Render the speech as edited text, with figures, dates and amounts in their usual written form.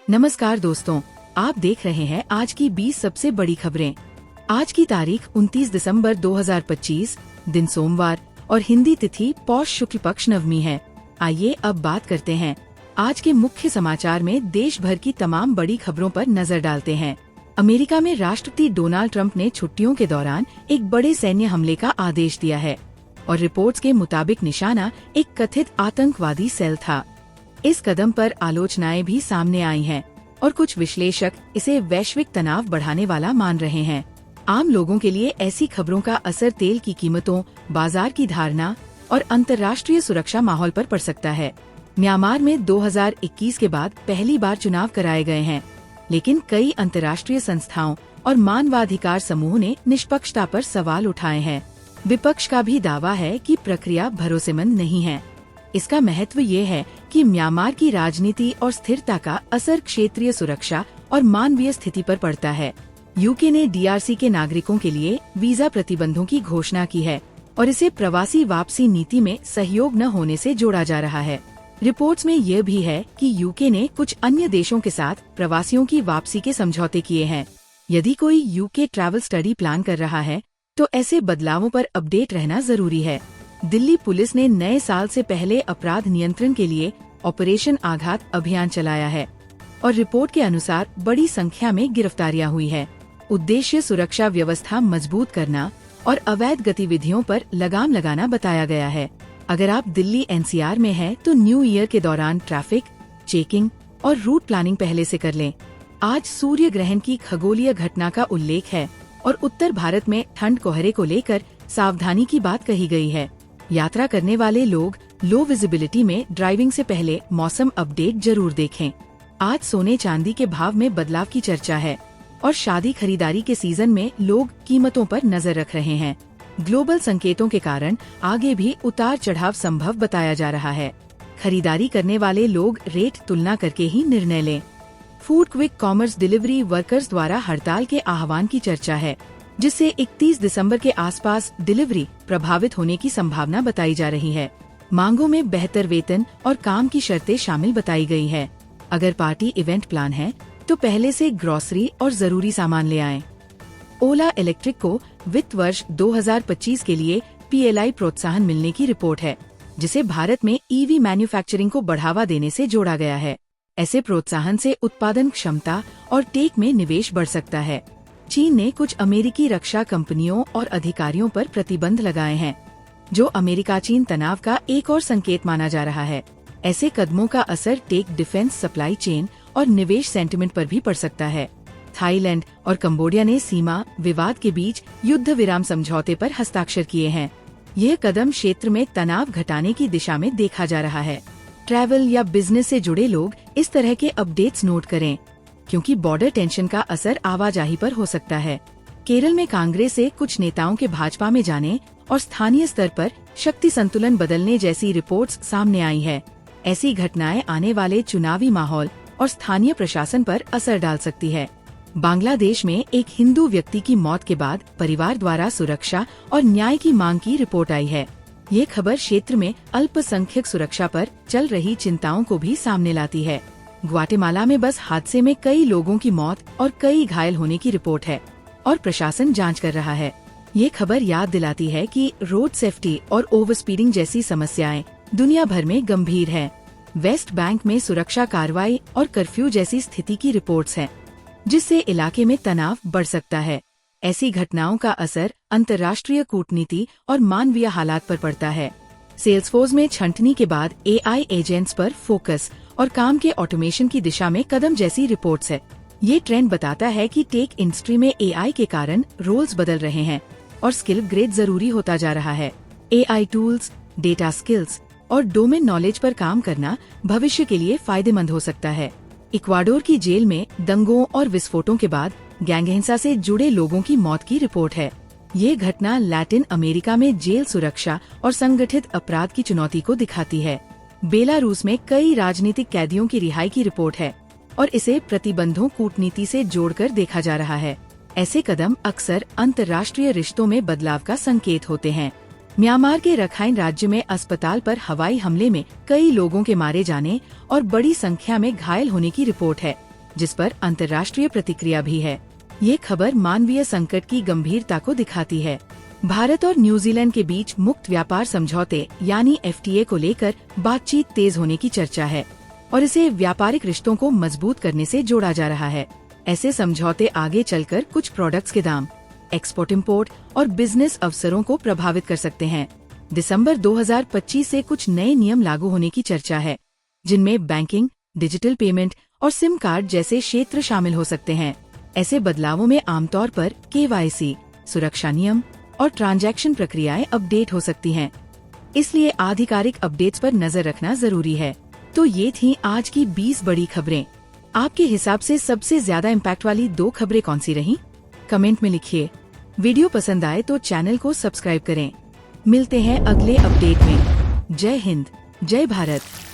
नमस्कार दोस्तों, आप देख रहे हैं आज की 20 सबसे बड़ी खबरें। आज की तारीख 29 दिसंबर 2025, दिन सोमवार और हिंदी तिथि पौष शुक्ल पक्ष नवमी है। आइए अब बात करते हैं आज के मुख्य समाचार में देश भर की तमाम बड़ी खबरों पर नजर डालते हैं। अमेरिका में राष्ट्रपति डोनाल्ड ट्रंप ने छुट्टियों के दौरान एक बड़े सैन्य हमले का आदेश दिया है और रिपोर्ट्स के मुताबिक निशाना एक कथित आतंकवादी सेल था। इस कदम पर आलोचनाएं भी सामने आई हैं और कुछ विश्लेषक इसे वैश्विक तनाव बढ़ाने वाला मान रहे हैं। आम लोगों के लिए ऐसी खबरों का असर तेल की कीमतों, बाजार की धारणा और अंतर्राष्ट्रीय सुरक्षा माहौल पर पड़ सकता है। म्यांमार में 2021 के बाद पहली बार चुनाव कराए गए हैं, लेकिन कई अंतर्राष्ट्रीय संस्थाओं और मानवाधिकार समूह ने निष्पक्षता पर सवाल उठाए हैं। विपक्ष का भी दावा है कि प्रक्रिया भरोसेमंद नहीं है। इसका महत्व ये है कि म्यांमार की राजनीति और स्थिरता का असर क्षेत्रीय सुरक्षा और मानवीय स्थिति पर पड़ता है। यूके ने डीआरसी के नागरिकों के लिए वीजा प्रतिबंधों की घोषणा की है और इसे प्रवासी वापसी नीति में सहयोग न होने से जोड़ा जा रहा है। रिपोर्ट्स में यह भी है कि यूके ने कुछ अन्य देशों के साथ प्रवासियों की वापसी के समझौते किए हैं। यदि कोई यूके ट्रैवल स्टडी प्लान कर रहा है तो ऐसे बदलावों पर अपडेट रहना जरूरी है। दिल्ली पुलिस ने नए साल से पहले अपराध नियंत्रण के लिए ऑपरेशन आघात अभियान चलाया है और रिपोर्ट के अनुसार बड़ी संख्या में गिरफ्तारियां हुई है। उद्देश्य सुरक्षा व्यवस्था मजबूत करना और अवैध गतिविधियों पर लगाम लगाना बताया गया है। अगर आप दिल्ली एनसीआर में हैं तो न्यू ईयर के दौरान ट्रैफिक, चेकिंग और रूट प्लानिंग पहले से कर लें। आज सूर्य ग्रहण की खगोलीय घटना का उल्लेख है और उत्तर भारत में ठंड कोहरे को लेकर सावधानी की बात कही गई है। यात्रा करने वाले लोग लो विजिबिलिटी में ड्राइविंग से पहले मौसम अपडेट जरूर देखें। आज सोने चांदी के भाव में बदलाव की चर्चा है और शादी खरीदारी के सीजन में लोग कीमतों पर नजर रख रहे हैं। ग्लोबल संकेतों के कारण आगे भी उतार चढ़ाव संभव बताया जा रहा है। खरीदारी करने वाले लोग रेट तुलना करके ही निर्णय लें। Food quick commerce delivery workers द्वारा हड़ताल के आह्वान की चर्चा है, जिससे 31 दिसंबर के आसपास डिलीवरी प्रभावित होने की संभावना बताई जा रही है। मांगों में बेहतर वेतन और काम की शर्तें शामिल बताई गई है। अगर पार्टी इवेंट प्लान है तो पहले से ग्रोसरी और जरूरी सामान ले आएं। ओला इलेक्ट्रिक को वित्त वर्ष 2025 के लिए पीएलआई प्रोत्साहन मिलने की रिपोर्ट है, जिसे भारत में ईवी मैन्युफैक्चरिंग को बढ़ावा देने से जोड़ा गया है। ऐसे प्रोत्साहन से उत्पादन क्षमता और टेक में निवेश बढ़ सकता है। चीन ने कुछ अमेरिकी रक्षा कंपनियों और अधिकारियों पर प्रतिबंध लगाए हैं, जो अमेरिका चीन तनाव का एक और संकेत माना जा रहा है। ऐसे कदमों का असर टेक, डिफेंस, सप्लाई चेन और निवेश सेंटिमेंट पर भी पड़ सकता है। थाईलैंड और कंबोडिया ने सीमा विवाद के बीच युद्ध विराम समझौते पर हस्ताक्षर किए हैं। यह कदम क्षेत्र में तनाव घटाने की दिशा में देखा जा रहा है। ट्रैवल या बिजनेस से जुड़े लोग इस तरह के अपडेट्स नोट करें, क्योंकि बॉर्डर टेंशन का असर आवाजाही पर हो सकता है। केरल में कांग्रेस से कुछ नेताओं के भाजपा में जाने और स्थानीय स्तर पर शक्ति संतुलन बदलने जैसी रिपोर्ट्स सामने आई है। ऐसी घटनाएं आने वाले चुनावी माहौल और स्थानीय प्रशासन पर असर डाल सकती है। बांग्लादेश में एक हिंदू व्यक्ति की मौत के बाद परिवार द्वारा सुरक्षा और न्याय की मांग की रिपोर्ट आई है। ये खबर क्षेत्र में अल्पसंख्यक सुरक्षा पर चल रही चिंताओं को भी सामने लाती है। ग्वाटेमाला में बस हादसे में कई लोगों की मौत और कई घायल होने की रिपोर्ट है और प्रशासन जांच कर रहा है। ये खबर याद दिलाती है कि रोड सेफ्टी और ओवर स्पीडिंग जैसी समस्याएं दुनिया भर में गंभीर है। वेस्ट बैंक में सुरक्षा कार्रवाई और कर्फ्यू जैसी स्थिति की रिपोर्ट्स हैं, जिससे इलाके में तनाव बढ़ सकता है। ऐसी घटनाओं का असर अंतर्राष्ट्रीय कूटनीति और मानवीय हालात पर पड़ता है। सेल्सफोर्स में छंटनी के बाद एआई एजेंट्स पर फोकस और काम के ऑटोमेशन की दिशा में कदम जैसी रिपोर्ट्स है। ये ट्रेंड बताता है कि टेक इंडस्ट्री में एआई के कारण रोल्स बदल रहे हैं और स्किल ग्रेड जरूरी होता जा रहा है। एआई टूल्स, डेटा स्किल्स और डोमेन नॉलेज पर काम करना भविष्य के लिए फायदेमंद हो सकता है। इक्वाडोर की जेल में दंगों और विस्फोटों के बाद गैंग हिंसा से जुड़े लोगों की मौत की रिपोर्ट है। ये घटना लैटिन अमेरिका में जेल सुरक्षा और संगठित अपराध की चुनौती को दिखाती है। बेलारूस में कई राजनीतिक कैदियों की रिहाई की रिपोर्ट है और इसे प्रतिबंधों कूटनीति से जोड़कर देखा जा रहा है। ऐसे कदम अक्सर अंतर्राष्ट्रीय रिश्तों में बदलाव का संकेत होते हैं। म्यांमार के रखाइन राज्य में अस्पताल पर हवाई हमले में कई लोगों के मारे जाने और बड़ी संख्या में घायल होने की रिपोर्ट है। जिस पर अंतर्राष्ट्रीय प्रतिक्रिया भी है। ये खबर मानवीय संकट की गंभीरता को दिखाती है। भारत और न्यूजीलैंड के बीच मुक्त व्यापार समझौते यानी FTA को लेकर बातचीत तेज होने की चर्चा है और इसे व्यापारिक रिश्तों को मजबूत करने से जोड़ा जा रहा है। ऐसे समझौते आगे चलकर कुछ प्रोडक्ट्स के दाम, एक्सपोर्ट इंपोर्ट और बिजनेस अवसरों को प्रभावित कर सकते हैं। दिसंबर 2025 से कुछ नए नियम लागू होने की चर्चा है, जिनमें बैंकिंग, डिजिटल पेमेंट और सिम कार्ड जैसे क्षेत्र शामिल हो सकते हैं। ऐसे बदलावों में आमतौर पर KYC, सुरक्षा नियम और ट्रांजैक्शन प्रक्रियाएं अपडेट हो सकती हैं। इसलिए आधिकारिक अपडेट्स पर नजर रखना जरूरी है। तो ये थी आज की 20 बड़ी खबरें। आपके हिसाब से सबसे ज्यादा इम्पैक्ट वाली 2 खबरें कौन सी रहीं? कमेंट में लिखिए। वीडियो पसंद आए तो चैनल को सब्सक्राइब करें। मिलते हैं अगले अपडेट में। जय हिंद, जय भारत।